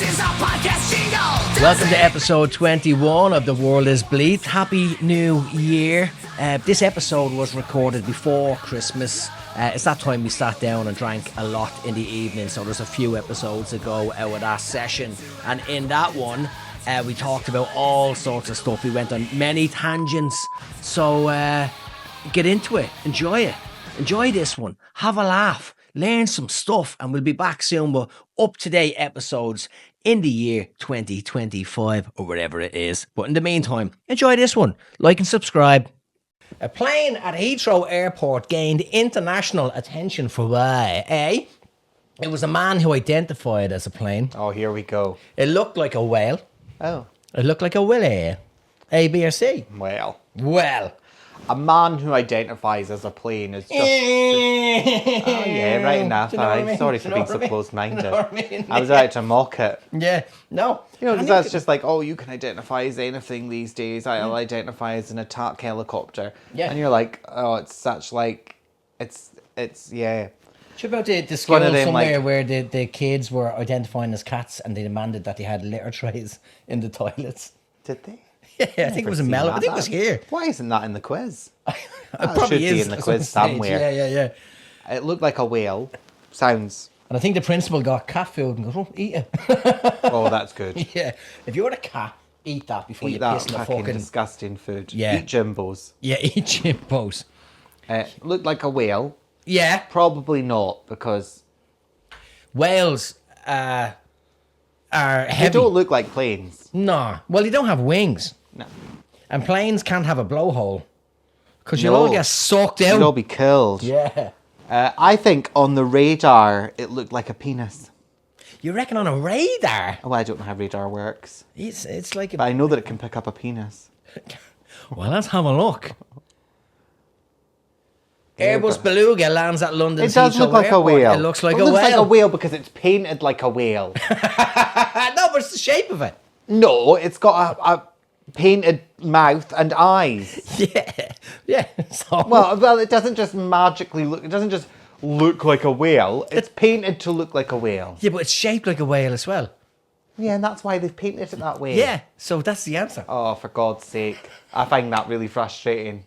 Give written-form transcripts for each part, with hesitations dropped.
is our podcast jingle. Welcome to episode 21 of The World is Bleak. Happy New Year. This episode was recorded before Christmas. It's that time we sat down and drank a lot in the evening, so there's a few episodes ago out of that session. And in that one, we talked about all sorts of stuff. We went on many tangents. So get into it. Enjoy it. Enjoy this one. Have a laugh. Learn some stuff. And we'll be back soon with up-to-date episodes in the year 2025 or whatever it is. But in the meantime, enjoy this one. Like and subscribe. A plane at Heathrow Airport gained international attention for why? A. It was a man who identified as a plane. Oh, here we go. It looked like a whale. Oh. It looked like a willy. A, B, or C? Well. A man who identifies as a plane is just... oh, yeah, right enough. Do you know what I mean? Sorry Do for you know being what so I mean? close-minded. Do you know what I mean? I was right to mock it. Yeah. No. You know, because that's just like, oh, you can identify as anything these days. I'll identify as an attack helicopter. Yeah. And you're like, oh, it's such like... It's yeah. What about the school one of them, somewhere like- where the kids were identifying as cats and they demanded that they had litter trays in the toilets? Did they? Yeah, I think it was in Melbourne. I think it was here. Why isn't that in the quiz? It That probably should is be in the at some quiz stage. somewhere. Yeah. It looked like a whale. Sounds... And I think the principal got cat food and goes, oh, eat it. Oh, that's good. Yeah. If you're a cat, eat that before Eat you that piss in the fucking fucking... disgusting food. Yeah. Eat Jimbos. Yeah, eat chimpos. Looked like a whale. Yeah. Probably not, because Whales are they heavy. don't look like planes. No. Well, they don't have wings. No. And planes can't have a blowhole. Because No. you'll all get sucked out. You'll all be killed. Yeah. I think on the radar, it looked like a penis. You reckon on a radar? Oh, I don't know how radar works. It's like But I know that it can pick up a penis. Well, let's have a look. Airbus Beluga lands at London. It does Heathrow look like Airport. a whale. It looks like it a looks whale. like a whale because it's painted like a whale. No, but it's the shape of it. No, it's got a painted mouth and eyes. Yeah. So, Well, it doesn't just magically look. It doesn't just look like a whale. It's painted to look like a whale. yeah, but it's shaped like a whale as well. Yeah, and that's why they've painted it that way. Yeah. So that's the answer. Oh, for God's sake. I find that really frustrating.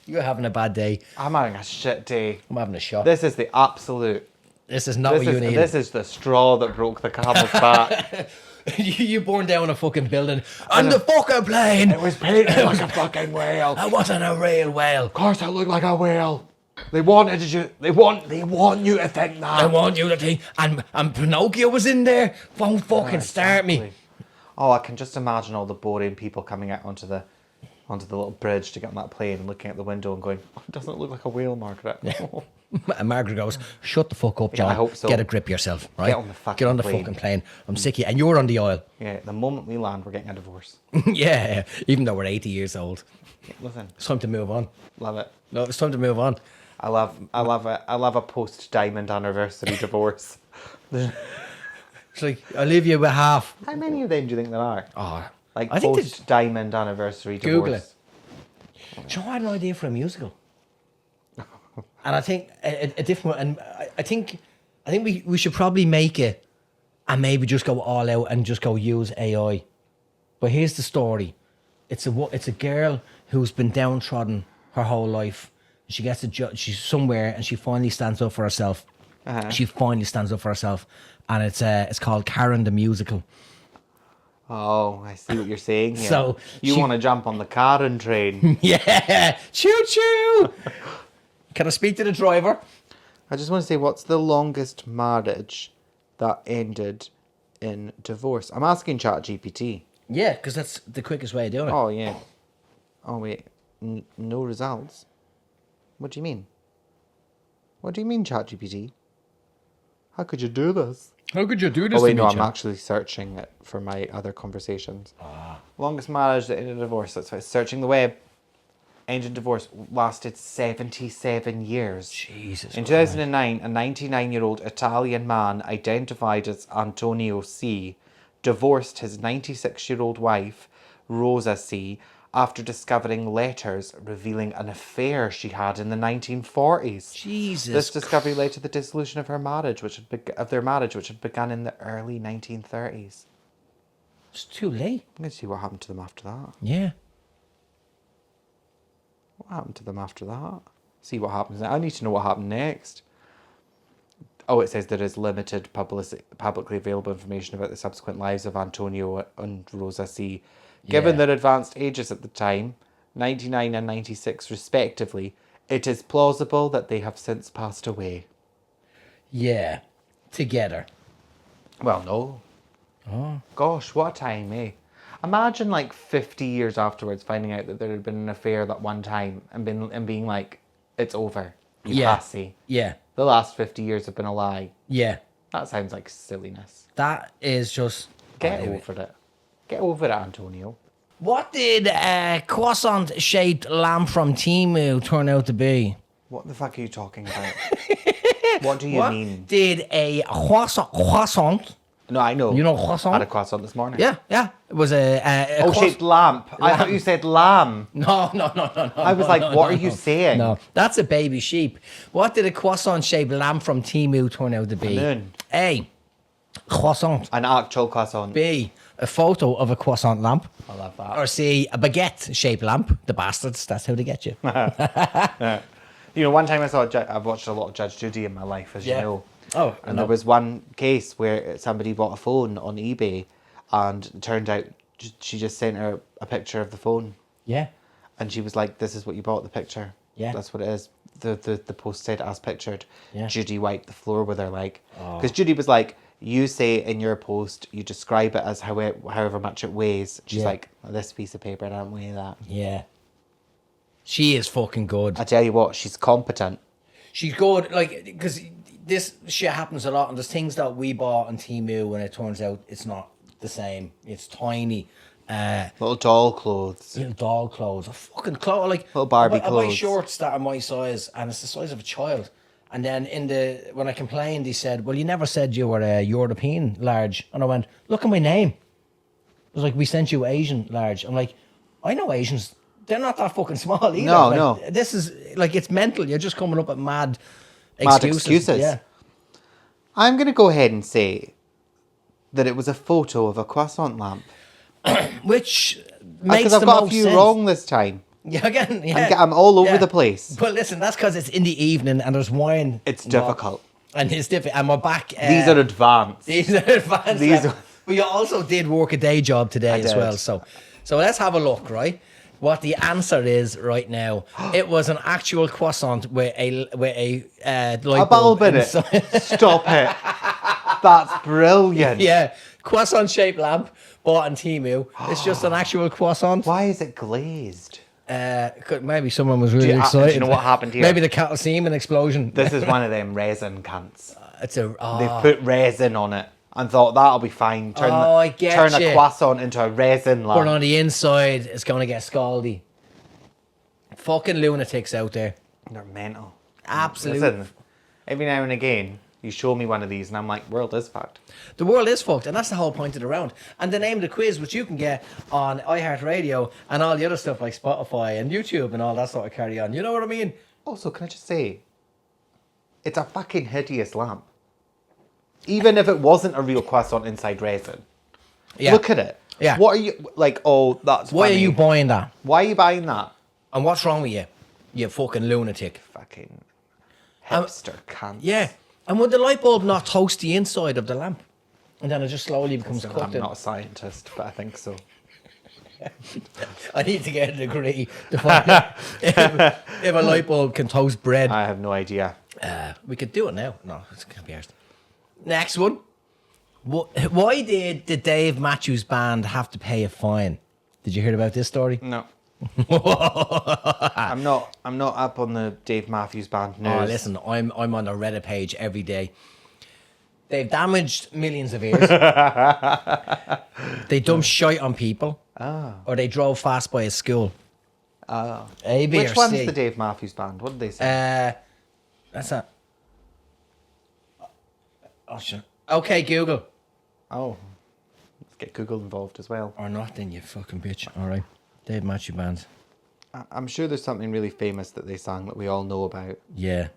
You're having a bad day. I'm having a shit day. I'm having a shot. This is the absolute... This is not what you need. This is the straw that broke the camel's back. You born down a fucking building on the fucking plane. It was painted like a fucking whale. I wasn't a real whale. Of course I look like a whale. They wanted you... They want you to think that. I want you to think. And Pinocchio was in there. Won't fucking start me. Oh, I can just imagine all the boring people coming out onto the little bridge to get on that plane and looking out the window and going, oh, it doesn't look like a whale, Margaret. And Margaret goes, shut the fuck up, John. I hope so. Get a grip yourself, right? Get on the fucking plane. fucking plane. I'm sick of you. And you're on the aisle. Yeah, the moment we land, we're getting a divorce. Yeah, even though we're 80 years old. Listen, It's time to move on. love it. No, it's time to move on. I love a post-diamond anniversary divorce. It's like, I'll leave you with half. How many of them do you think there are? Oh, Like I think post-diamond anniversary Google divorce. it. Do you know, I had an idea for a musical. And I think a different one. And I think we should probably make it and maybe just go all out and just go use AI. But here's the story. It's a girl who's been downtrodden her whole life. She gets a job. She's somewhere and she finally stands up for herself. Uh-huh. She finally stands up for herself. And it's called Karen the Musical. Oh, I see what you're saying here. So you she- want to jump on the Karen train. Yeah. Choo choo. Can I speak to the driver? I just want to say, what's the longest marriage that ended in divorce? I'm asking ChatGPT. Yeah, because that's the quickest way of doing it. Oh, yeah. Oh, wait. No results? What do you mean? What do you mean, ChatGPT? How could you do this? How could you do this? Oh, wait, no, I'm actually searching it for my other conversations. Longest marriage that ended in divorce. That's why searching the web. Ended in divorce. Lasted 77 years. Jesus. In 2009, a 99-year-old Italian man identified as Antonio C. divorced his 96-year-old wife, Rosa C., after discovering letters revealing an affair she had in the 1940s. Jesus. This discovery led to the dissolution of their marriage, which had begun in the early 1930s. It's too late. I'm going to see what happened to them after that. Yeah. What happened to them after that? See what happens. I need to know what happened next. Oh, it says there is limited publicly available information about the subsequent lives of Antonio and Rosa C. Given Yeah. their advanced ages at the time, 99 and 96 respectively, it is plausible that they have since passed away. Yeah. Together. Well, no. Oh. Gosh, what a time, eh? Imagine like 50 years afterwards finding out that there had been an affair that one time and being like, it's over. You hussy. Yeah. The last 50 years have been a lie. Yeah. That sounds like silliness. That is just... Get over it. Get over it, Antonio. What did a croissant-shaped lamp from Temu turn out to be? What the fuck are you talking about? What do you What mean? did a croissant... No, I know. You know croissant? I had a croissant this morning. Yeah. It was a shaped lamp. I thought you said lamb. No. I was like, what are you saying? No, that's a baby sheep. What did a croissant-shaped lamp from Temu turn out to be? Moon. A, croissant. An actual croissant. B, a photo of a croissant lamp. I love that. Or C, a baguette-shaped lamp. The bastards, that's how they get you. You know, one time I've watched a lot of Judge Judy in my life, as you know. Oh, and there was one case where somebody bought a phone on eBay, and it turned out she just sent her a picture of the phone. Yeah. And she was like, "This is what you bought, the picture." Yeah. That's what it is. The post said as pictured. Yeah. Judy wiped the floor with her leg. Because Judy was like, you say in your post, you describe it as however much it weighs. She's like, this piece of paper, I don't weigh that. Yeah. She is fucking good. I tell you what, she's competent. She's good, like, because this shit happens a lot, and there's things that we bought on Temu, and it turns out it's not the same. It's tiny. Little doll clothes. Little doll clothes. A fucking clothes. Like, Little Barbie I buy clothes. shorts that are my size, and it's the size of a child. And then when I complained, he said, well, you never said you were a European large. And I went, look at my name. It was like, we sent you Asian large. I'm like, I know Asians. They're not that fucking small either. No, like, no. This is, like, it's mental. You're just coming up with mad excuses. Yeah. I'm going to go ahead and say that it was a photo of a croissant lamp. Which makes Because I've the got a most few sense. wrong this time. Yeah, again, yeah. I'm all over the place. But listen, that's because it's in the evening and there's wine. It's difficult. And it's difficult. And we're back. These are advanced. These are advanced. These are- But you also did work a day job today as did. well. So let's have a look, right? What the answer is right now. It was an actual croissant with a light bulb in it. inside. Stop it. That's brilliant. Yeah, croissant shaped lamp bought on Temu. It's just an actual croissant. Why is it glazed? Maybe someone was really Do excited. you know what happened here? Maybe the cattle semen explosion. This is one of them resin cunts. It's a. They've put resin on it and thought that'll be fine. Turn I get turn you. a croissant into a resin But lamp. on the inside, it's going to get scaldy. Fucking lunatics out there. They're mental. Absolutely. Listen, every now and again, you show me one of these and I'm like, world is fucked. The world is fucked, and that's the whole point of the round. And the name of the quiz, which you can get on iHeartRadio and all the other stuff like Spotify and YouTube and all that sort of carry on. You know what I mean? Also, can I just say, it's a fucking hideous lamp. Even if it wasn't a real croissant inside resin. Yeah. Look at it. Yeah. What are you, like, oh, that's Why funny. are you buying that? Why are you buying that? And what's wrong with you? You fucking lunatic. Fucking hipster cunt. Yeah. And would the light bulb not toast the inside of the lamp? And then it just slowly becomes I'm cooked in? not a scientist, but I think so. I need to get a degree to find out if a light bulb can toast bread. I have no idea. We could do it now. No, it's going to be ours. Next one. Why did the Dave Matthews Band have to pay a fine? Did you hear about this story? No. I'm not up on the Dave Matthews Band news. Oh, listen, I'm on the Reddit page every day. They've damaged millions of ears. They dumped shite on people. Or they drove fast by a school. A, B, Which or one's C. the Dave Matthews Band? What did they say? That's that. Oh, sure. Okay, Google. Oh. Let's get Google involved as well. Or not, then, you fucking bitch. All right. Dave Matthews Band. I'm sure there's something really famous that they sang that we all know about. Yeah.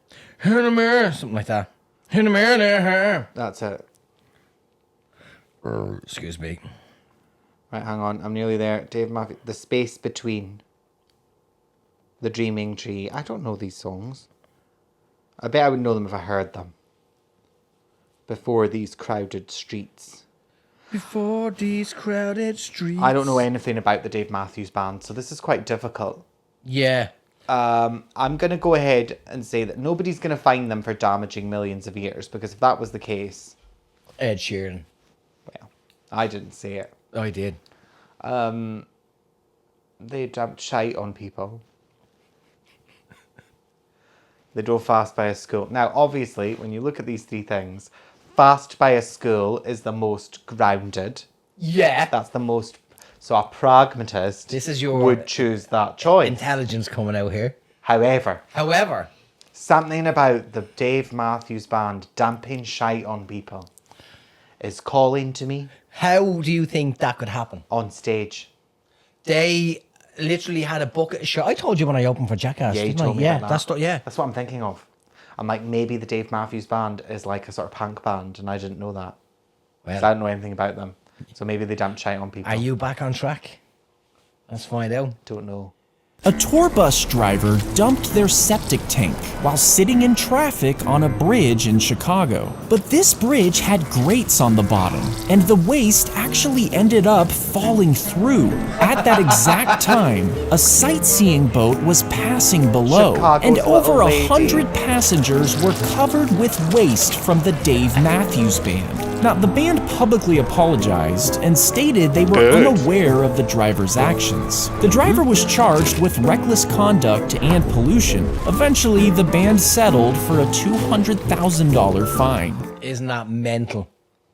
In the mirror, something like that. In the mirror, there. That's it. Excuse me. Right, hang on. I'm nearly there. Dave Matthews. The Space Between. The Dreaming Tree. I don't know these songs. I bet I would know them if I heard them. Before these crowded streets. Before these crowded streets. I don't know anything about the Dave Matthews Band, so this is quite difficult. Yeah. I'm going to go ahead and say that nobody's going to find them for damaging millions of ears, because if that was the case... Ed Sheeran. Well, I didn't say it. Oh, I did. They dumped shite on people. They drove fast by a school. Now, obviously, when you look at these three things, fast by a school is the most grounded. Yeah. That's the most... So a pragmatist would choose that choice. Intelligence coming out here. However, something about the Dave Matthews Band dumping shite on people is calling to me. How do you think that could happen? On stage. They literally had a bucket of shit. I told you when I opened for Jackass. Yeah, you didn't I? told me about that. Yeah. That's what I'm thinking of. I'm like, maybe the Dave Matthews Band is like a sort of punk band, and I didn't know that. Well, I don't know anything about them. So maybe they dumped shite on people. Are you back on track? Let's find out. Don't know. A tour bus driver dumped their septic tank while sitting in traffic on a bridge in Chicago. But this bridge had grates on the bottom, and the waste actually ended up falling through. At that exact time, a sightseeing boat was passing below, Chicago's and over little lady. 100 passengers were covered with waste from the Dave Matthews Band. Now, the band publicly apologized and stated they were unaware of the driver's actions. The driver was charged with reckless conduct and pollution. Eventually, the band settled for a $200,000 fine. Isn't that mental?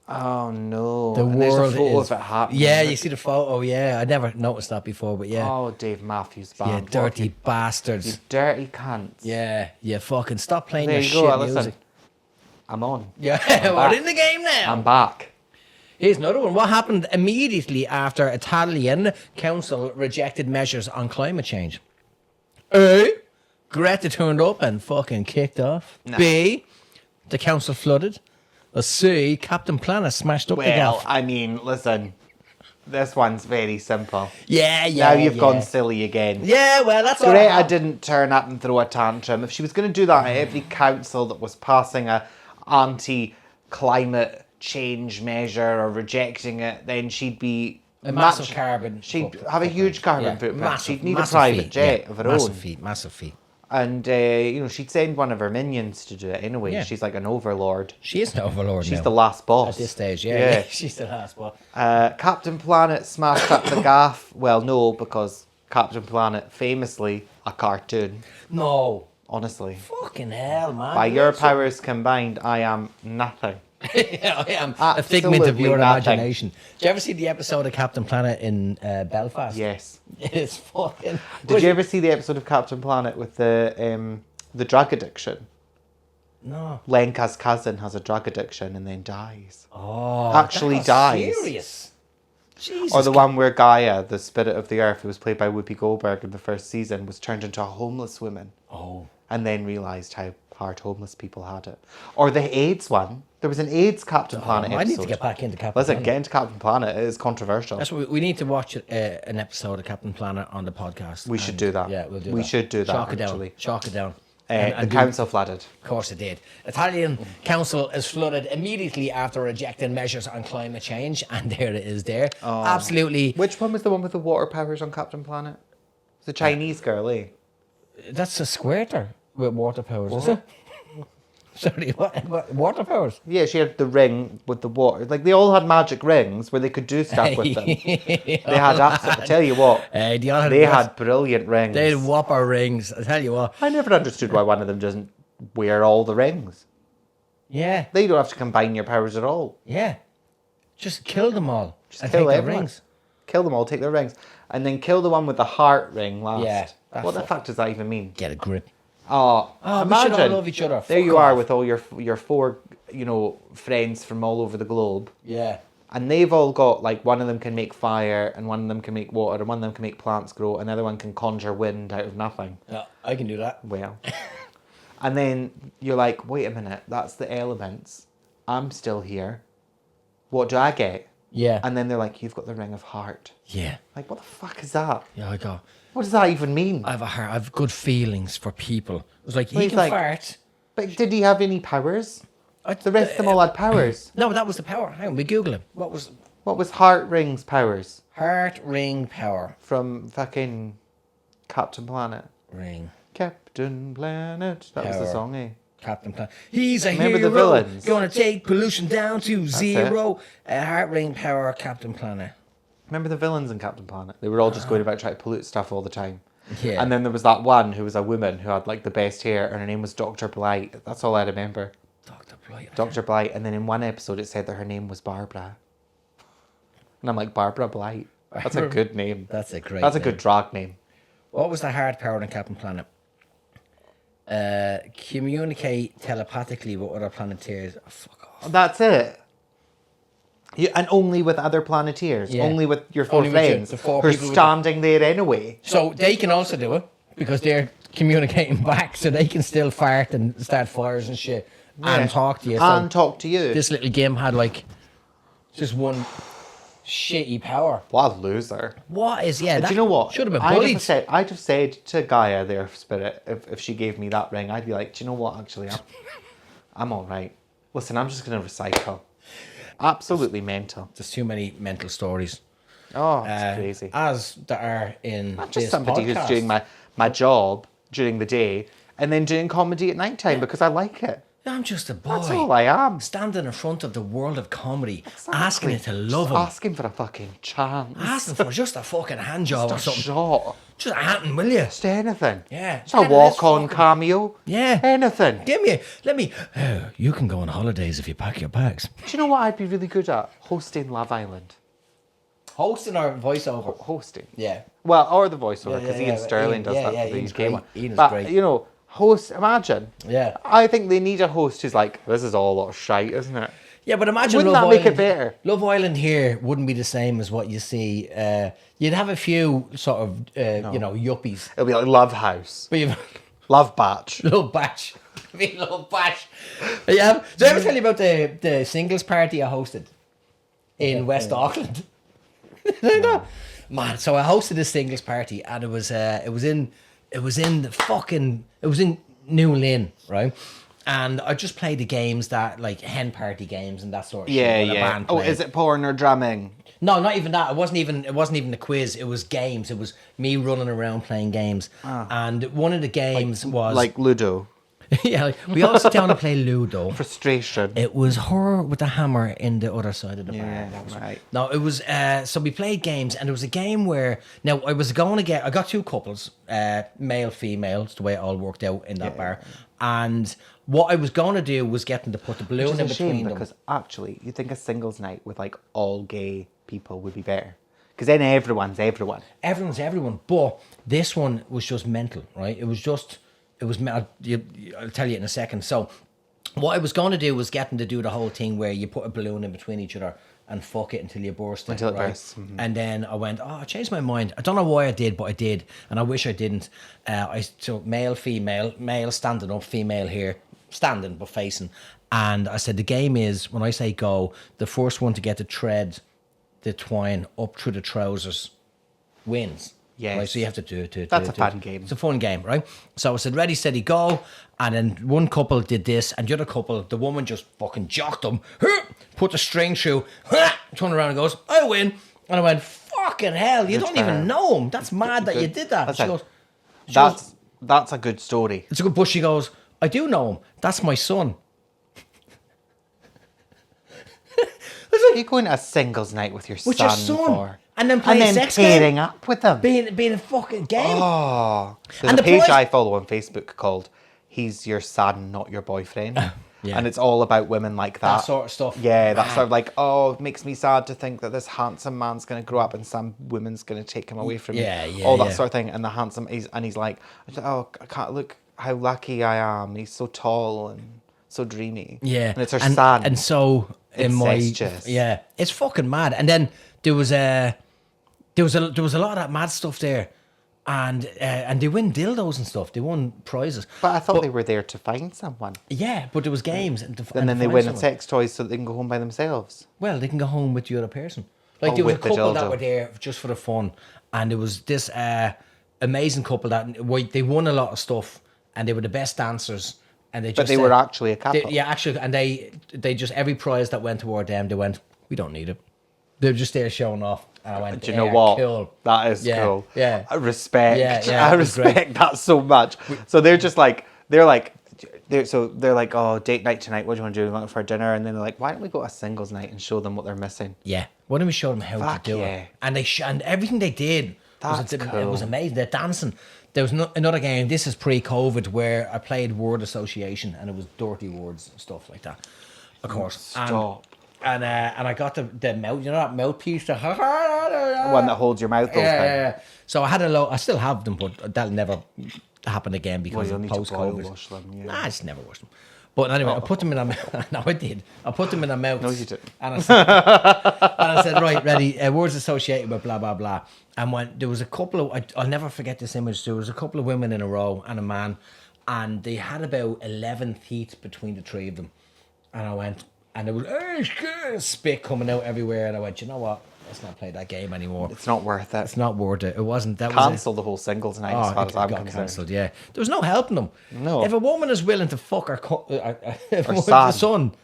Oh no. The And world there's a photo is... of it happening. Yeah, you see the photo. Yeah, I never noticed that before, but yeah. Oh, Dave Matthews Band. Yeah, What dirty you bastards. dirty cunts. Yeah, fucking stop playing There your you shit go. music. Listen. I'm on. Yeah, I'm we're back. in the game now. I'm back. Here's another one. What happened immediately after Italian council rejected measures on climate change? A. Greta turned up and fucking kicked off. Nah. B. The council flooded. Or C. Captain Planet smashed up the Well, gaff. I mean, listen. This one's very simple. Yeah. Now you've gone silly again. Yeah, well, that's all. Greta didn't turn up and throw a tantrum. If she was going to do that at every council that was passing a anti-climate change measure or rejecting it, then she'd be A massive carbon. She'd have a huge carbon footprint. Massive, She'd need a massive private feat, jet yeah. of her Massive own. Massive feat. And she'd send one of her minions to do it anyway. Yeah. She's like an overlord. She is an overlord She's now. the last boss At this stage, yeah. She's the last boss. Captain Planet smashed up the gaff. Well, no, because Captain Planet, famously a cartoon. No. Honestly. Fucking hell, man. By your powers combined, I am nothing. I am a figment of Absolutely your nothing. imagination. Did you ever see the episode of Captain Planet in Belfast? Yes. It's fucking... Did you ever see the episode of Captain Planet with the drug addiction? No. Lenka's cousin has a drug addiction and then dies. Oh, Actually that was dies. serious. Jesus. Or the one where Gaia, the spirit of the earth, who was played by Whoopi Goldberg in the first season, was turned into a homeless woman. Oh. And then realised how hard homeless people had it. Or the AIDS one. There was an AIDS Captain Planet episode. I need to get back into Captain Listen, Planet. get into Captain Planet. It is controversial. That's what we need to watch an episode of Captain Planet on the podcast. We should do that. Yeah, we'll do that. We should do that, Chalk it actually. down. Chalk it down. The council flooded. Of course it did. Italian council is flooded immediately after rejecting measures on climate change, and there it is there. Oh. Absolutely. Which one was the one with the water powers on Captain Planet? The Chinese girl, eh? That's a squirter with water powers, is it? Sorry, what? Water powers? Yeah, she had the ring with the water. Like, they all had magic rings where they could do stuff with them. They had absolutely... I tell you what, they had brilliant rings. They had whopper rings, I tell you what. I never understood why one of them doesn't wear all the rings. Yeah. They don't have to combine your powers at all. Yeah. Just kill them all. Just and kill take their everyone. rings. Kill them all, take their rings. And then kill the one with the heart ring last. Yeah. What the fuck does that even mean? Get a grip. Oh, We should imagine. all love each other. There Fuck you are off. with all your four, friends from all over the globe. Yeah. And they've all got, like, one of them can make fire, and one of them can make water, and one of them can make plants grow, and the other one can conjure wind out of nothing. Yeah, I can do that. Well. And then you're like, wait a minute, that's the elements. I'm still here. What do I get? Yeah. And then they're like, you've got the ring of heart. Yeah. Like, what the fuck is that? Yeah, I go. What does that even mean? I have a heart. I have good feelings for people. It was like, Well, he he's can like- fart. But did he have any powers? The rest of them all had powers. No, that was the power. Hang on, we Google him. What was Heart Ring's powers? heart ring power? From fucking Captain Planet. Ring. Captain Planet. That was the Power. song, eh? Captain Planet. He's a Remember the hero. villains? Gonna take pollution down to it. zero. Heart ring power, Captain Planet. Remember the villains in Captain Planet? They were all just going about trying to pollute stuff all the time. Yeah. And then there was that one who was a woman who had like the best hair, and her name was Dr. Blight. That's all I remember. Dr. Bright. Dr. Blight. And then in one episode it said that her name was Barbara. And I'm like, Barbara Blight. That's a good name. That's a great That's a name. good drag name. What was the heart power in Captain Planet? Communicate telepathically with other planeteers. Oh, fuck off. That's it. And only with other planeteers. Yeah. Only with your four Only with friends the four who are people with standing there anyway. So they can also do it because they're communicating back, so they can still fart and start fires and shit and talk to you. So And talk to you. this little game had like just one shitty power. What a loser. What is do Do you know what? Should have been I'd bullied. I'd have said to Gaia, their spirit, if she gave me that ring, I'd be like, do you know what? Actually, I'm all right. Listen, I'm just going to recycle. Absolutely mental. There's too many mental stories. Oh, it's crazy. As there are in Not this just somebody podcast. who's doing my job during the day and then doing comedy at night time because I like it. I'm just a boy. That's all I am. Standing in front of the world of comedy, Exactly. asking it to love Just him. asking for a fucking chance. Asking for just a fucking hand job or Just a something. shot. Just a hand, will you? Just anything. Yeah. Just a Yeah, walk-on let's cameo. Yeah. Anything. Let me. Oh, you can go on holidays if you pack your bags. Do you know what I'd be really good at? Hosting Love Island. Hosting or voiceover? Hosting. Yeah. Well, or the voiceover, because yeah, Ian yeah. Sterling does Ian- that yeah, for the Ian's UK great. one. Ian is but, great. you know, imagine. Yeah. I think they need a host who's like, this is all a lot of shite, isn't it? Yeah, but imagine Wouldn't Love that make Island. it better? Love Island here wouldn't be the same as what you see. You'd have a few sort of, you know, yuppies. It'll be like Love House. But you've Love Batch. Love Bash. I mean, Love Bash. Yeah. Did I ever tell you about the singles party I hosted in West Auckland? No. Man, so I hosted a singles party, and it was in New Lynn, right? And I just played the games that like hen party games and that sort of shit. Yeah, where the yeah. band Oh, played. is it porn or drumming? No, not even that. It wasn't even a quiz. It was games. It was me running around playing games. And one of the games was Like Ludo. yeah, like, we all sit down and play Ludo. Frustration. It was her with the hammer in the other side of the bar. Yeah, right. No, it was so we played games, and it was a game where now I got two couples, male, female. It's the way it all worked out in that bar. And what I was going to do was get them to put the balloon Which is in a shame between them. because actually, you think a singles night with like all gay people would be better. Because then everyone's everyone. Everyone's everyone, but this one was just mental, right? It was. I'll tell you in a second. So, what I was going to do was get them to do the whole thing where you put a balloon in between each other and fuck it until you burst it. Until it right? bursts. Mm-hmm. And then I went, I changed my mind. I don't know why I did, but I did, and I wish I didn't. So male, female, male standing up, female here, standing but facing. And I said the game is when I say go, the first one to get the thread, the twine up through the trousers, wins. Yes. Right, so you have to do it. That's a fun game. It's a fun game, right? So I said, ready, steady, go. And then one couple did this, and the other couple, the woman just fucking jocked them, put the string through, turned around and goes, I win. And I went, fucking hell, you don't even know him. That's mad that you did that. She goes, That's a good story. it's a good, but she goes, I do know him. That's my son. You're going to a singles night with your With son, your son. for, And then playing a sex game. pairing up with them. Being a fucking game. Oh, there's And a the page prize- I follow on Facebook called "He's Your Son, Not Your Boyfriend," Yeah. and it's all about women like that. That sort of stuff. Yeah, that's Wow. sort of like, oh, it makes me sad to think that this handsome man's going to grow up and some woman's going to take him away from Yeah, me. yeah, all that yeah. sort of thing. And he's like, oh, I can't look how lucky I am. He's so tall and so dreamy. Yeah. And it's her son. And so Incestuous. yeah, it's fucking mad. And then there was a lot of that mad stuff there. And they win dildos and stuff. They won prizes. But I thought they were there to find someone. Yeah, but there was games. And then they win sex toys so they can go home by themselves. Well, they can go home with the other person. Like there was a couple that were there just for the fun. And there was this amazing couple that they won a lot of stuff. And they were the best dancers. And But they were actually a couple. And they just, every prize that went toward them, they went, we don't need it. They're just there showing off. And I went, do you know what? Cool. That is cool. Yeah. I respect. Yeah, I respect that so much. So they're like, oh, date night tonight. What do you want to do? Want for dinner? And then they're like, why don't we go to a singles night and show them what they're missing? Yeah. Why don't we show them how to do it? And and everything they did it was amazing. They're dancing. There was another game. This is pre-COVID where I played word association and it was dirty words and stuff like that. Of course. Stop. And I got the mouth, that mouthpiece, the one that holds your mouth open. Yeah. So I had I still have them, but that'll never happen again because of post-COVID. Wash them, yeah. Nah, I just never washed them. But anyway, I put them in a mouth. No, I did. I put them in a mouth. No, you didn't. And I said, right, ready, words associated with blah, blah, blah. And when there was a couple of, I'll never forget this image, there was a couple of women in a row and a man, and they had about 11 teeth between the three of them. And I went, and there was spit coming out everywhere. And I went, you know what? Let's not play that game anymore. It's not worth it. It's not worth it. It wasn't. Cancel the whole singles night as far as I'm concerned. Cancelled, yeah. There was no helping them. No. If a woman is willing to fuck her son,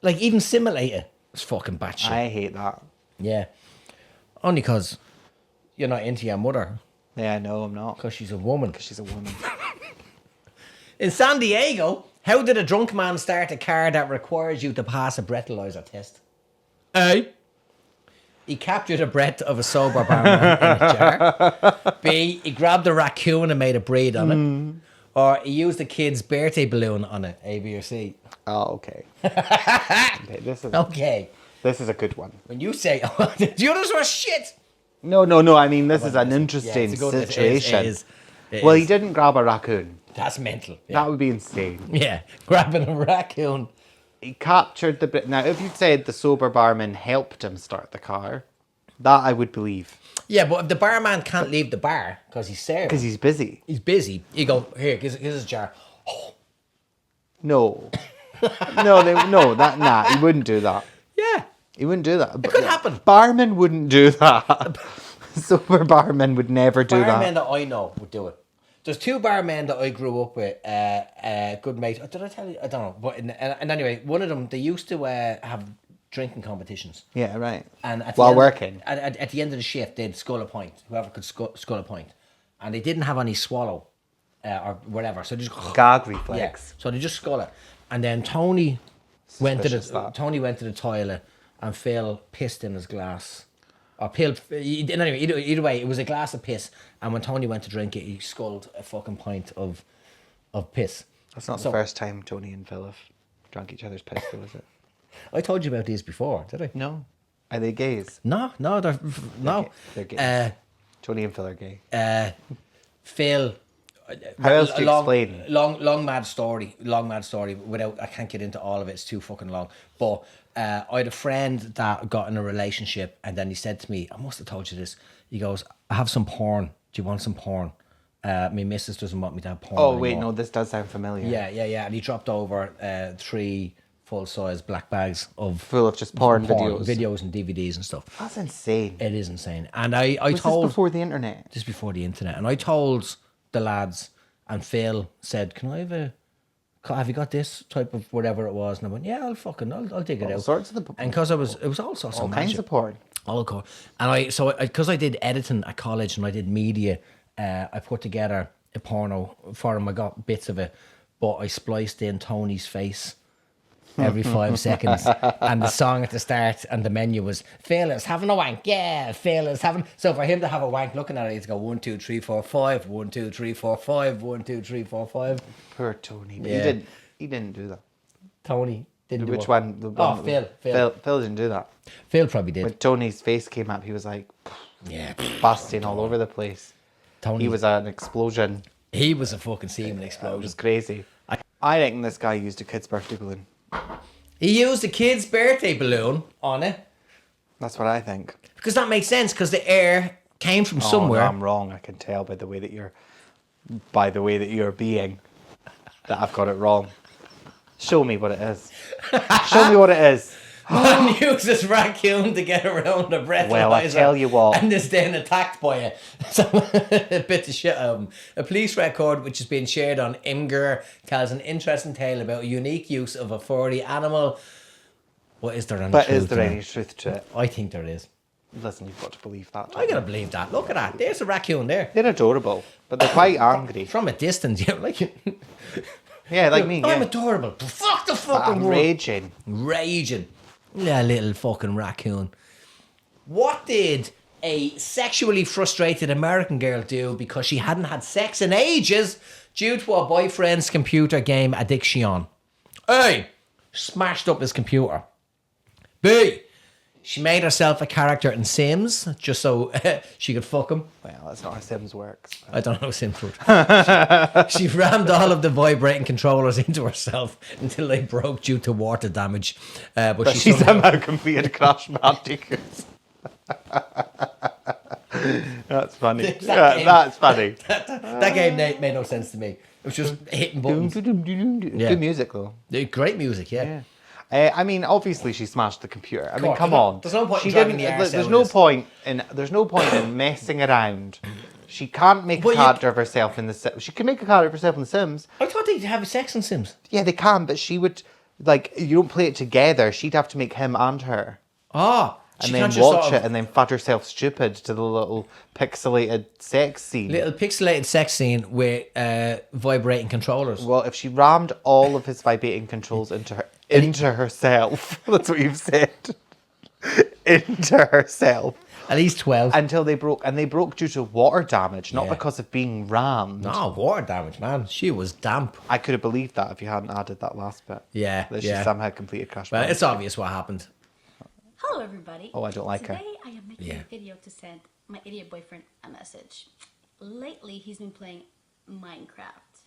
like even simulate it, it's fucking batshit. I hate that. Yeah. Only because you're not into your mother. Yeah, no, I'm not. Because she's a woman. In San Diego, how did a drunk man start a car that requires you to pass a breathalyzer test? A. He captured a breath of a sober barman in a jar. B. He grabbed a raccoon and made a braid on it. Or he used a kid's birthday balloon on it. A, B, or C. Oh, okay. Okay, this is a good one. When you say, the others were shit. No. I mean, this is an interesting situation. It is. Well, he didn't grab a raccoon. That's mental. Yeah. That would be insane. Yeah, grabbing a raccoon. He captured the... Now, if you'd said the sober barman helped him start the car, that I would believe. Yeah, but if the barman can't leave the bar because he's serving. Because he's busy. He's busy. You go, here, here's a jar. Oh. No. He wouldn't do that. Yeah. He wouldn't do that. It could happen. Barman wouldn't do that. Sober barman would never do that. Barmen that I know would do it. There's two barmen that I grew up with, good mates. Did I tell you? I don't know. But and anyway, one of them, they used to have drinking competitions. Yeah, right. And while working. At the end of the shift, they'd scull a pint. Whoever could scull a pint. And they didn't have any swallow or whatever. So they just... Gag reflex. Yeah. So they just scull it. And then Tony went to the toilet and Phil pissed in his glass. Or anyway, either way, it was a glass of piss. And when Tony went to drink it, he sculled a fucking pint of piss. That's not the first time Tony and Phil have drunk each other's piss, though, is it? I told you about these before, did I? No. Are they gays? No, they're gays. Tony and Phil are gay. Phil. How else do you explain? Long mad story. Without, I can't get into all of it. It's too fucking long. But I had a friend that got in a relationship, and then he said to me, I must have told you this. He goes, I have some porn. Do you want some porn? My missus doesn't want me to have porn anymore. Wait, no, this does sound familiar. Yeah. And he dropped over 3 full-size black bags full of just porn videos and DVDs and stuff. That's insane. It is insane. And I told... This before the internet? Just before the internet. And I told the lads, and Phil said, can I have you got this type of whatever it was? And I went, yeah, I'll dig it out. All sorts of and because it was all sorts all of kinds of porn. All cool. And because I did editing at college and I did media, I put together a porno for him. I got bits of it, but I spliced in Tony's face every 5 seconds, and the song at the start and the menu was Phil is having a wank. Yeah, Phil is having. So for him to have a wank, looking at it, he'd go 1 2 3 4 5 1 2 3 4 5 1 2 3 4 5. Poor Tony. Yeah. He didn't do that. Tony didn't. Which one? Phil. Phil didn't do that. Phil probably did. When Tony's face came up, he was like, busting all over the place. Tony. He was an explosion. He was a fucking semen explosion. It was crazy. I reckon this guy used a kid's birthday balloon. He used a kid's birthday balloon on it. That's what I think. Because that makes sense, because the air came from Oh, somewhere. no, I'm wrong. I can tell by the way that you're being that I've got it wrong. Show me what it is. Show me what it is. Man uses raccoon to get around a breathalyzer. Well, I tell you what. And is then attacked by it. So, a bit of shit out of him. A police record which has been shared on Imgur tells an interesting tale about a unique use of a furry animal. What is there any But truth is there to any it? truth to it? I think there is. Listen, you've got to believe that. I gotta believe that. Look at that. There's a raccoon there. They're adorable, but they're quite angry. From a distance, yeah, like Yeah, like me. I'm Yeah. adorable. But fuck the But fucking I'm world. raging. Yeah, little fucking raccoon. What did a sexually frustrated American girl do because she hadn't had sex in ages due to her boyfriend's computer game addiction? A. Smashed up his computer. B. She made herself a character in Sims just so she could fuck him. Well, that's not how Sims works. I don't know Sims works. She rammed all of the vibrating controllers into herself until they broke due to water damage. But She somehow completed Crash Bandicoot. That's funny. That's funny. That game made no sense to me. It was just hitting buttons. Yeah. Good music though. Great music, yeah. I mean, obviously she smashed the computer. I mean, course, come on. there's no point in She dragging didn't. the arse There's out no of this. point in. There's no point in messing around. She can't make But a you- character of herself in the. She can make a character of herself in The Sims. I thought they'd have sex in Sims. Yeah, they can, but she would like. You don't play it together. She'd have to make him and her, Ah, and then watch it, and then fat herself stupid to the little pixelated sex scene. little pixelated sex scene with vibrating controllers. Well, if she rammed all of his vibrating controls into herself, that's what you've said, into herself, At least 12. until they broke, and they broke due to water damage, not Yeah. because of being rammed. No, water damage, man. She was damp. I could have believed that if you hadn't added that last bit. Yeah, That yeah. she somehow completed Crash Well, it's Bandicoot. obvious what happened. Hello, everybody. Oh, I don't like her. Today I am making Yeah. a video to send my idiot boyfriend a message. Lately, he's been playing Minecraft.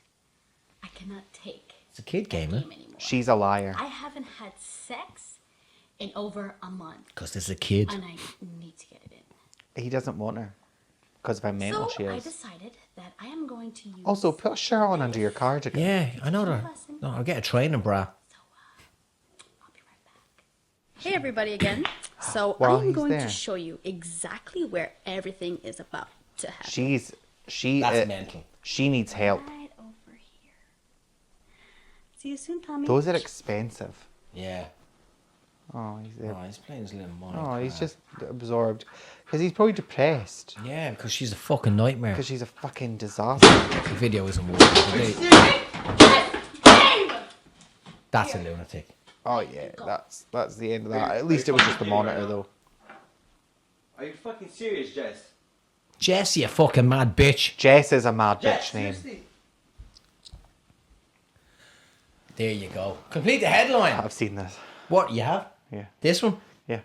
I cannot take It's a kid game, that eh? game anymore. She's a liar. I haven't had sex in over a month, Because there's a kid. and I need to get it in. He doesn't want her because of how mental So she I is. decided that I am going to use. Also, put a shirt on under your cardigan. Yeah, I know that. No, I'll get a training bra. I'll be right back. Hey, everybody again. So While I'm he's going there. to show you exactly where everything is about to happen. She That's mental. She needs help. Right over here. See you soon, Tommy. Those are expensive. Yeah. Oh, Oh, he's playing his little mind. oh, he's just absorbed because he's probably depressed Yeah, because she's a fucking nightmare. because she's a fucking disaster. The video isn't working. That's a lunatic. Oh yeah, that's the end of that. At least it was just the monitor though. Are you fucking serious, Jess? Jess, you fucking mad bitch. Jess is a mad Jess, bitch name. seriously? There you go. Complete the headline. I've seen this. What, you have? Yeah, This one? yeah.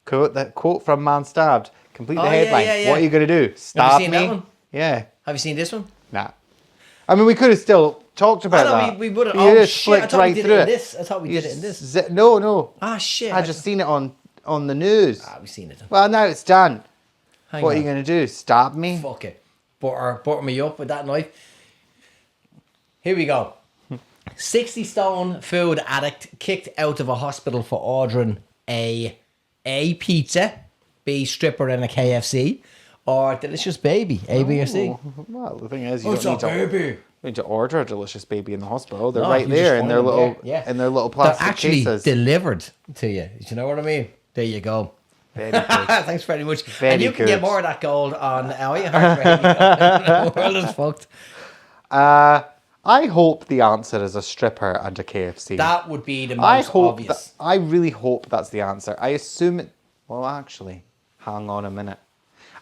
Quote from Man Stabbed. Complete the Oh, yeah, headline. yeah, yeah. What are you gonna do? Stab seen me? that one? Yeah. Have you seen this one? Nah. I mean, we could have still talked about know, that. we would've- You oh, just shit, I flicked thought we right did it through in this. I thought we You did it in this. No. Ah, shit. I just seen it on the news. Ah, we've seen it. Well, now it's done. Hang What on. are you gonna do? Stab me? Fuck it. Butter me up with that knife. Here we go. 60-stone food addict kicked out of a hospital for ordering A pizza, B stripper in a KFC, or delicious baby, A, B, or C. Oh, well, the thing is, you What's don't up, need to, baby? you need to order a delicious baby in the hospital. They're No, right you just there in find their them little there, yeah. in their little They're plastic actually cases. delivered to you. Do you know what I mean? There you go. Very good. Thanks very much. Very and you can get good. more of that gold on iHeartRadio. The world is fucked. I hope the answer is a stripper and a KFC. That would be the most I hope obvious. that, I really hope that's the answer. I assume it. Well, actually, hang on a minute.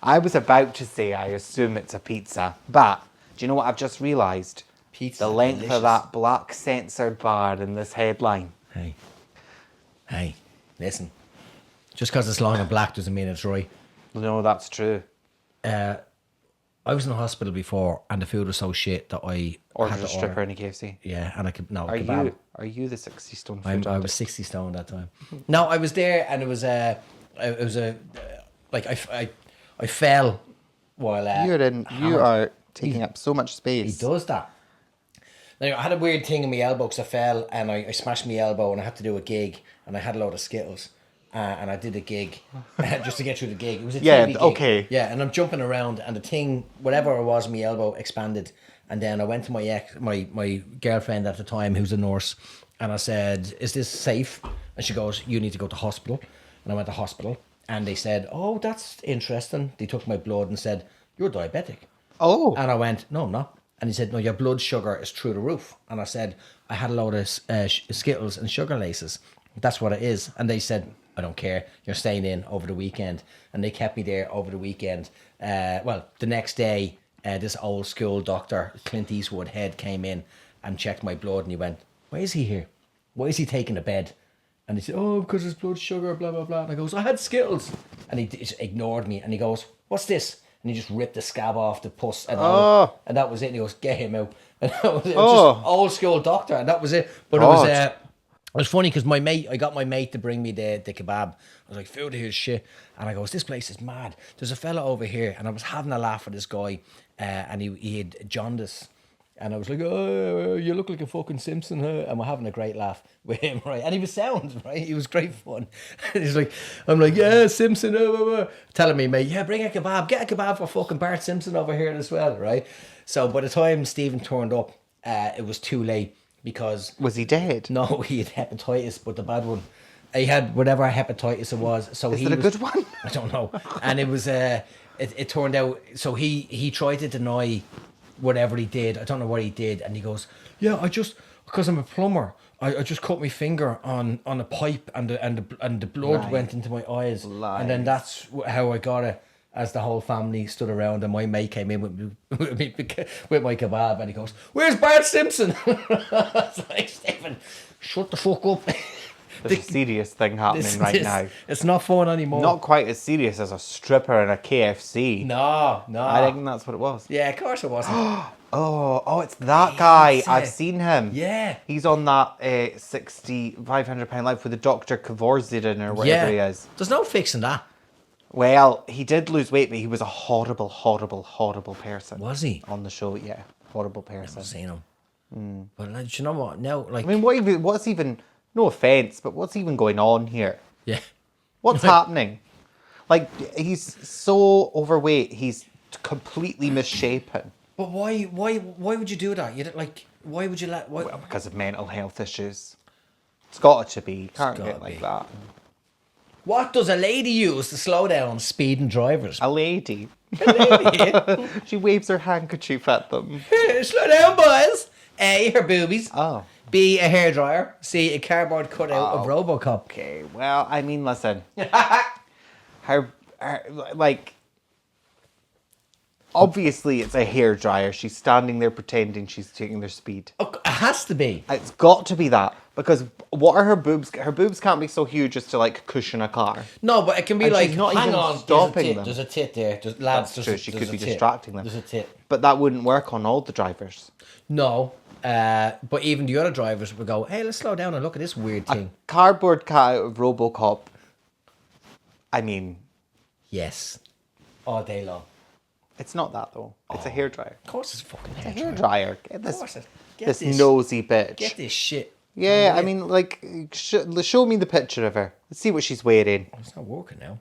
I was about to say I assume it's a pizza, but do you know what I've just realised? Pizza's The length delicious. of that black censored bar in this headline. Hey, listen. Just because it's long and black doesn't mean it's right. No, that's true. I was in the hospital before, and the food was so shit that I Ordered had a to stripper order. in a KFC. Yeah, and I could no Are kebab. you the 60 stone food I addict? was 60 stone that time. No, I was there, and it was a like I fell while You hammered. are taking up so much space. He does that. Now, I had a weird thing in my elbow because I fell and I smashed my elbow and I had to do a gig and I had a load of Skittles and I did a gig just to get through the gig. It was a Yeah, TV gig. okay. Yeah, and I'm jumping around and the thing, whatever it was, my elbow expanded. And then I went to my girlfriend at the time, who's a nurse, and I said, "Is this safe?" And she goes, "You need to go to hospital." And I went to hospital and they said, "Oh, that's interesting." They took my blood and said, "You're diabetic." Oh. And I went, "No, I'm not." And he said, "No, your blood sugar is through the roof." And I said, "I had a load of Skittles and sugar laces. That's what it is." And they said, "I don't care. You're staying in over the weekend." And they kept me there over the weekend. Well, the next day, this old school doctor, Clint Eastwood head, came in and checked my blood. And he went, "Why is he here? Why is he taking a bed?" And he said, "Oh, because his blood sugar, blah, blah, blah." And I goes, "I had Skittles." And he just ignored me. And he goes, "What's this?" And he just ripped the scab off the pus and all. And that was it. And he goes, "Get him out." And that was it. It was just old school doctor. And that was it. But it was funny because I got my mate to bring me the kebab. I was like, "Food here is shit." And I goes, "This place is mad. There's a fella over here." And I was having a laugh with this guy. And he had jaundice. And I was like, "Oh, you look like a fucking Simpson," huh? And we're having a great laugh with him, right? And he was sound, right? He was great fun. And he's like, I'm like, "Yeah, Simpson," telling me, "Mate, yeah, bring a kebab. Get a kebab for fucking Bart Simpson over here as well," right? So by the time Stephen turned up, it was too late because... Was he dead? No, he had hepatitis, but the bad one. He had whatever hepatitis it was. So Is it a good one? I don't know. And it was, it turned out, so he tried to deny whatever he did. I don't know what he did. And he goes, "Yeah, because I'm a plumber, I just cut my finger on a pipe and the blood went into my eyes." And then that's how I got it. As the whole family stood around and my mate came in with my kebab and he goes, "Where's Bart Simpson?" I was like, "Stephen, shut the fuck up." There's a serious thing happening right now. It's not fun anymore. Not quite as serious as a stripper in a KFC. No. I think that's what it was. Yeah, of course it wasn't. Oh, it's that guy. Is I've it? seen him. Yeah. He's on that 500 pound life with the Dr. Kavorzidin or whatever he is. There's no fixing that. Well, he did lose weight, but he was a horrible, horrible, horrible person. Was he? On the show, yeah. Horrible person. I've seen him. But like, do you know what? Now, like... I mean, what's even... No offence, but what's even going on here? Yeah. What's happening? Like, he's so overweight, he's completely misshapen. But why would you do that? You don't, like, why would you let... Why? Well, because of mental health issues. It's got to be. You can't gotta get like be. that. What does a lady use to slow down speeding drivers? A lady. Lady. She waves her handkerchief at them. Slow down, boys. A, her boobies. Oh. B, a hairdryer. C, a cardboard cutout of RoboCop. Okay, well, I mean, listen. her, like, obviously it's a hairdryer. She's standing there pretending she's taking their speed. Oh, it has to be. It's got to be that. Because what are her boobs? Her boobs can't be so huge as to, like, cushion a car. No, but it can be And like, she's not hang even on, stopping them. there's a tit there. Lads, That's true. She could be tit. distracting them. There's a tit. But that wouldn't work on all the drivers. No, but even the other drivers would go, "Hey, let's slow down and look at this weird thing." Cardboard cutout of RoboCop. I mean, Yes, all day long. it's not that though. It's a hairdryer. Of course, it's a fucking A hairdryer. hairdryer. Get Of this, course, this this nosy bitch. Get this shit. Yeah, I mean, like, show me the picture of her. Let's see what she's wearing. It's not working now.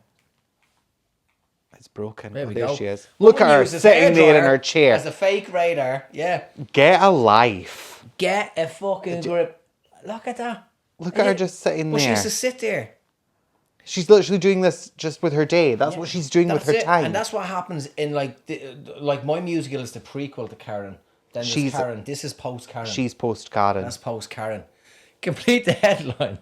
It's broken. There we There go. she is. Look at Woman her uses sitting there in hairdryer her chair. as a fake radar. Yeah, Get a life. get a fucking grip. Look at that. Look at her just sitting Well, she there. used to sit there. She's literally doing this just with her day. That's what she's doing with That's her it. time. And that's what happens in like my musical is the prequel to Karen. Then there's She's- Karen. This is post Karen. She's post Karen. That's post Karen. Complete the headline.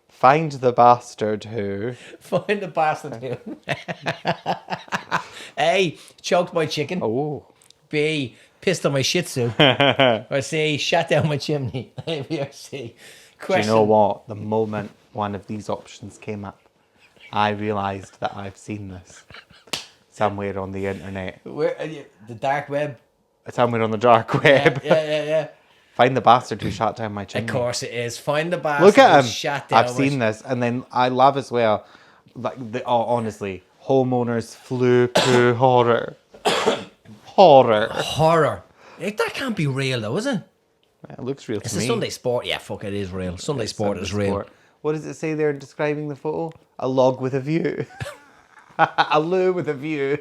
Find the bastard who. Find the bastard who. A, choked my chicken. Oh. B, pissed on my shih tzu. Or C, shut down my chimney. A, B, or C. Do you Question. know what? The moment one of these options came up, I realised that I've seen this. somewhere on the internet. Where the dark web? Somewhere on the dark web. Yeah. Find the bastard who shot down my chimney. Of course it is. Find the bastard. Look at who him. Shot down I've seen this, and then I love as well. Like honestly, homeowners flew poo horror. Horror. That can't be real though, is it? It looks real to It's me. a Sunday Sport. Yeah, fuck, it is real. Sunday Sport is real. Sport. What does it say there describing the photo? A log with a view. A loo with a view.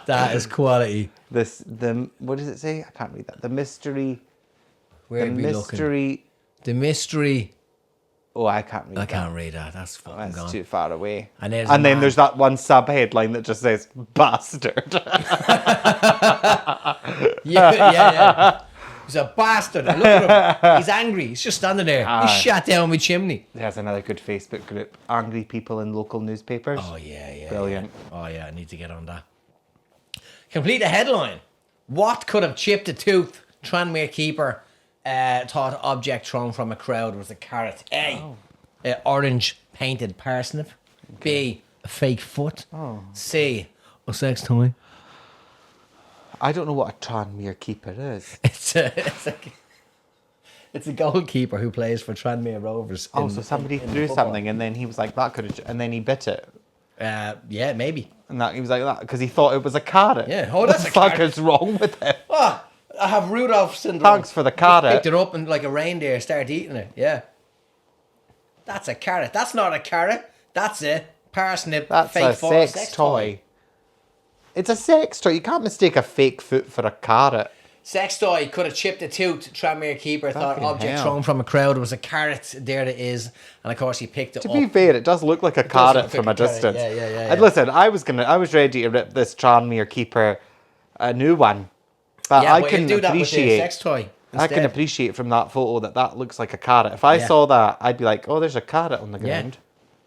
That is quality. What does it say? I can't read that. The mystery. Where The are we looking? mystery. The mystery. Oh, I can't read that. I can't read that. That's fucking That's gone. too far away. And there's And a then man. there's that one sub-headline that just says, bastard. Yeah. He's a bastard. And look at him. He's angry. He's just standing there. He's shot down my chimney. There's another good Facebook group. Angry people in local newspapers. Oh, yeah. Brilliant. Yeah. Oh, yeah. I need to get on that. Complete the headline. What could have chipped a tooth? Tranmere keeper thought object thrown from a crowd was a carrot. A. Orange painted parsnip. B. A fake foot. C. A sex toy. I don't know what a Tranmere keeper is. It's a goalkeeper who plays for Tranmere Rovers. So somebody threw something and then he was like, that could have... And then he bit it. Yeah, maybe. And that he was like that because he thought it was a carrot. Yeah. Oh, that's what a the fuck carrot. is wrong with it? Oh, I have Rudolph syndrome. Thanks for the carrot. Picked it up and like a reindeer started eating it. Yeah. That's a carrot. That's not a carrot. That's a parsnip. That's fake a foot, sex toy. It's a sex toy. You can't mistake a fake foot for a carrot. Sex toy could have chipped a tooth. Tranmere keeper thought Fucking object hell. thrown from a crowd was a carrot. There it is. And of course he picked it To up. be fair, it does look like a does carrot look from like a a carrot. distance. Yeah. And listen, I was ready to rip this Tranmere keeper a new one, but Yeah, I but can you'll do that with the appreciate. sex toy I can instead. appreciate from that photo that looks like a carrot. If I Yeah. saw that, I'd be like, "Oh, there's a carrot on the Yeah. ground."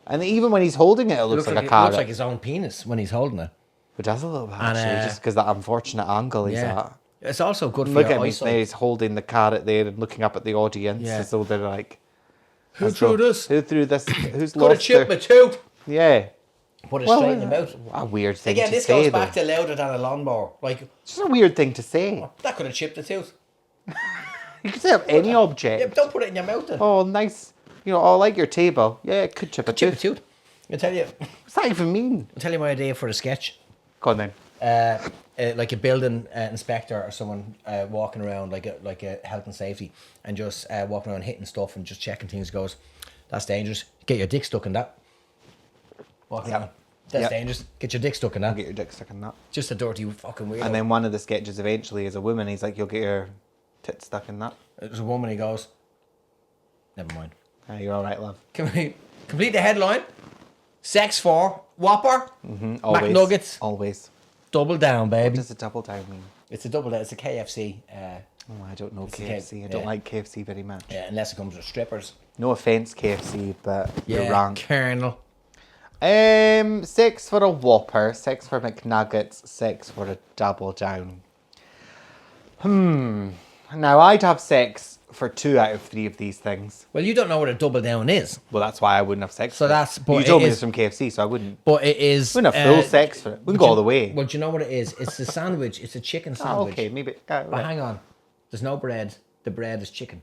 And even when he's holding it, it looks like a It carrot. looks like his own penis when he's holding it. It does a little bit And, actually, just because that unfortunate angle he's Yeah. at. It's also good for Look your at him, eyesight. he's holding the carrot there and looking up at the audience Yeah. as though they're like, Who as threw though- this? Who threw this? Who's Could have lost chipped their... my tooth. Yeah. Put it Well, straight in your mouth. a weird thing Again, to this say, goes back though. to louder than a lawnmower. Like, It's just a weird thing to say. that could have chipped the tooth. You can say of any Yeah, object. but don't put it in your mouth then. Oh, nice. You know, I like your table. Yeah, it could chip a Chip a tooth. tooth. I'll tell you. What's that even mean? I'll tell you my idea for a sketch. Go on then. Like a building inspector or someone walking around like a health and safety and just walking around hitting stuff and just checking things. Goes, that's dangerous. Get your dick stuck in that. Walking around. That's Yep. dangerous. Get your dick stuck in that. Get your dick stuck in that. Just a dirty fucking weirdo. And then one of the sketches eventually is a woman. He's like, you'll get your tit stuck in that. there's a woman. He goes, never mind. Ah, you're all right, love. Complete the headline. Sex for Whopper. Always. McNuggets. Always. Double down, What baby. does a double down mean? It's a double down. It's a KFC. Oh, I don't know It's a KFC. I yeah. don't like KFC very much. Yeah, unless it comes with strippers. No offense, KFC, but Yeah, you're wrong. Colonel. 6 for a Whopper, 6 for McNuggets, 6 for a double down. Now I'd have 6 for 2 out of 3 of these things. Well, you don't know what a double down is, Well, that's why I wouldn't have 6. So for it. that's- but you it told me is- it's from KFC, so I wouldn't. but it is. Wouldn't have full 6 for it. Wouldn't go all the way. Well, do you know what it is? It's a sandwich. It's a chicken Oh, sandwich. okay, maybe. But hang on, there's no bread. The bread is chicken.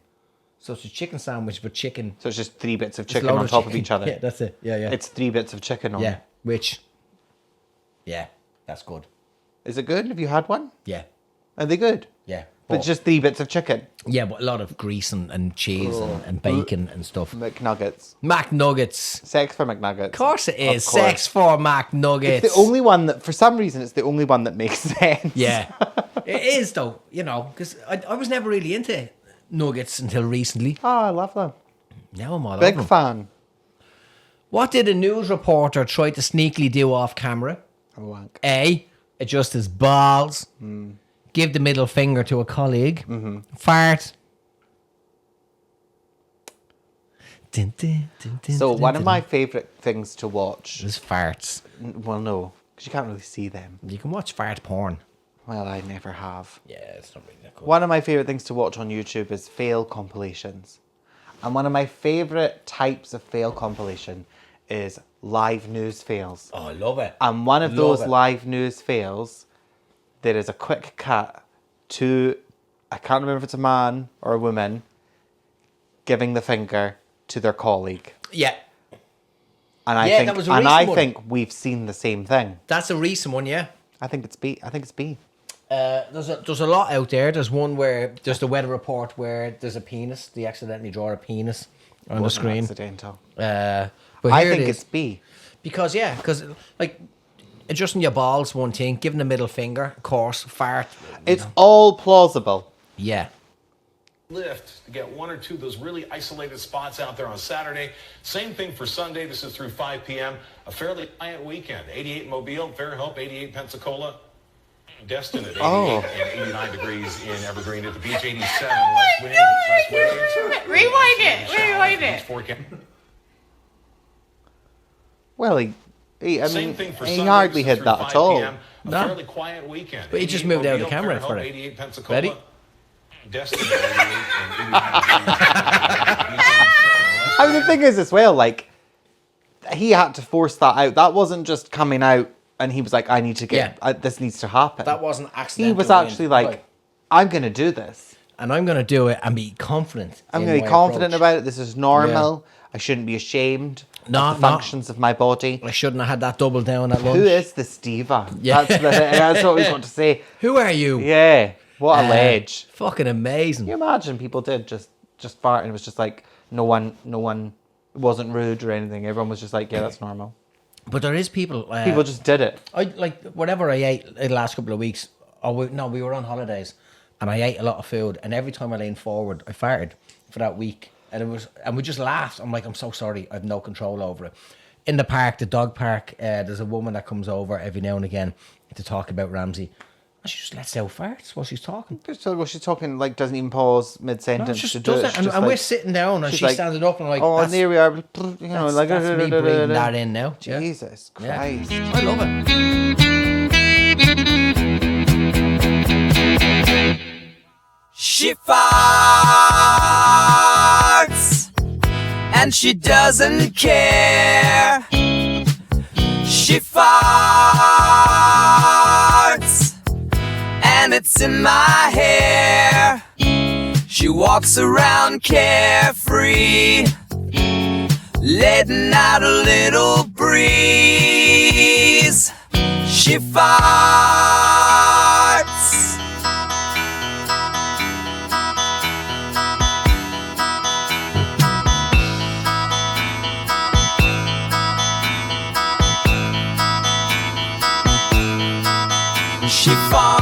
So it's a chicken sandwich, but chicken. So it's just 3 bits of It's chicken load on top of chicken. each other. Yeah, that's it. Yeah. It's 3 bits of chicken on. Yeah, which. Yeah, that's good. Is it good? Have you had one? Yeah, Are they good? yeah. But just 3 bits of chicken. Yeah, but a lot of grease and cheese and bacon and stuff. McNuggets. McNuggets. 6 for McNuggets. Of course it is. Of course. Sex for McNuggets. It's the only one that, for some reason, it's the only one that makes sense. Yeah, it is though. You know, because I was never really into nuggets until recently. Oh, I love them. Now I'm all Big over them. fan. What did a news reporter try to sneakily do off camera? A wank. A. Adjust his balls. Give the middle finger to a colleague. Fart. Dun, dun, dun, dun, So dun, one dun, of my favourite things to watch, is farts. well, no, because you can't really see them. You can watch fart porn. Well, I never have. Yeah, it's not really that cool. One of my favourite things to watch on YouTube is fail compilations. And one of my favourite types of fail compilation is live news fails. Oh, I love it. And one of Love those it. live news fails, there is a quick cut to, I can't remember if it's a man or a woman, giving the finger to their colleague. Yeah. And I Yeah, think, that was a and recent I one. think we've seen the same thing. That's a recent one, yeah. I think it's B. There's a lot out there. There's one where there's the weather report where there's a penis. They accidentally draw a penis on the Wasn't screen. accidental. But I here it think is. it's B. Because like adjusting your balls, one thing. Giving the middle finger, of course. Fart. It's all plausible. Yeah. Lift to get one or two of those really isolated spots out there on Saturday. Same thing for Sunday. This is through 5 p.m. A fairly quiet weekend. 88 Mobile, Fairhope, 88 Pensacola. Destin at 88 and 89 degrees in Evergreen at the beach. 87. Less wind, less waves. Rewind it. Well, I Same mean, thing for he Sunday. hardly This is hit through that 5 at all. p.m. A No. fairly quiet weekend. But he just 88 moved out of the Mobile, camera for Fairhope, it. 88 Pensacola. Ready? Destin at 88 and 89 degrees. I mean, the thing is as well, like, he had to force that out. That wasn't just coming out and he was like, I need to get, this needs to happen. That wasn't accidental. He was actually like, Right. I'm going to do this. And I'm going to do it and be confident. I'm in going to my be confident approach. about it. This is normal. I shouldn't be ashamed No, of the no. functions of my body. I shouldn't have had that double down at lunch. Who is this diva? Yeah. That's what we want to say. Who are you? Yeah. What a ledge. Fucking amazing. Can you imagine people did just fart and it was just like no one it wasn't rude or anything. Everyone was just like, yeah, that's normal. But there is people. People just did it. I like whatever I ate in the last couple of weeks. We were on holidays, and I ate a lot of food. And every time I leaned forward, I farted for that week, and we just laughed. I'm like, I'm so sorry, I have no control over it. In the park, the dog park, there's a woman that comes over every now and again to talk about Ramsey. And she just lets out farts while she's talking. So she's talking like doesn't even pause mid No, sentence she to just do does it. that, She's and, just and like- we're sitting down, and she's she's like, standing up, and I'm like, oh, and that's, there we are. You know, like that's me breathing that in now. Yeah. Jesus Yeah. Christ. I love it. She farts and she doesn't care. She farts and it's in my hair. She walks around carefree, letting out a little breeze. She farts. She farts.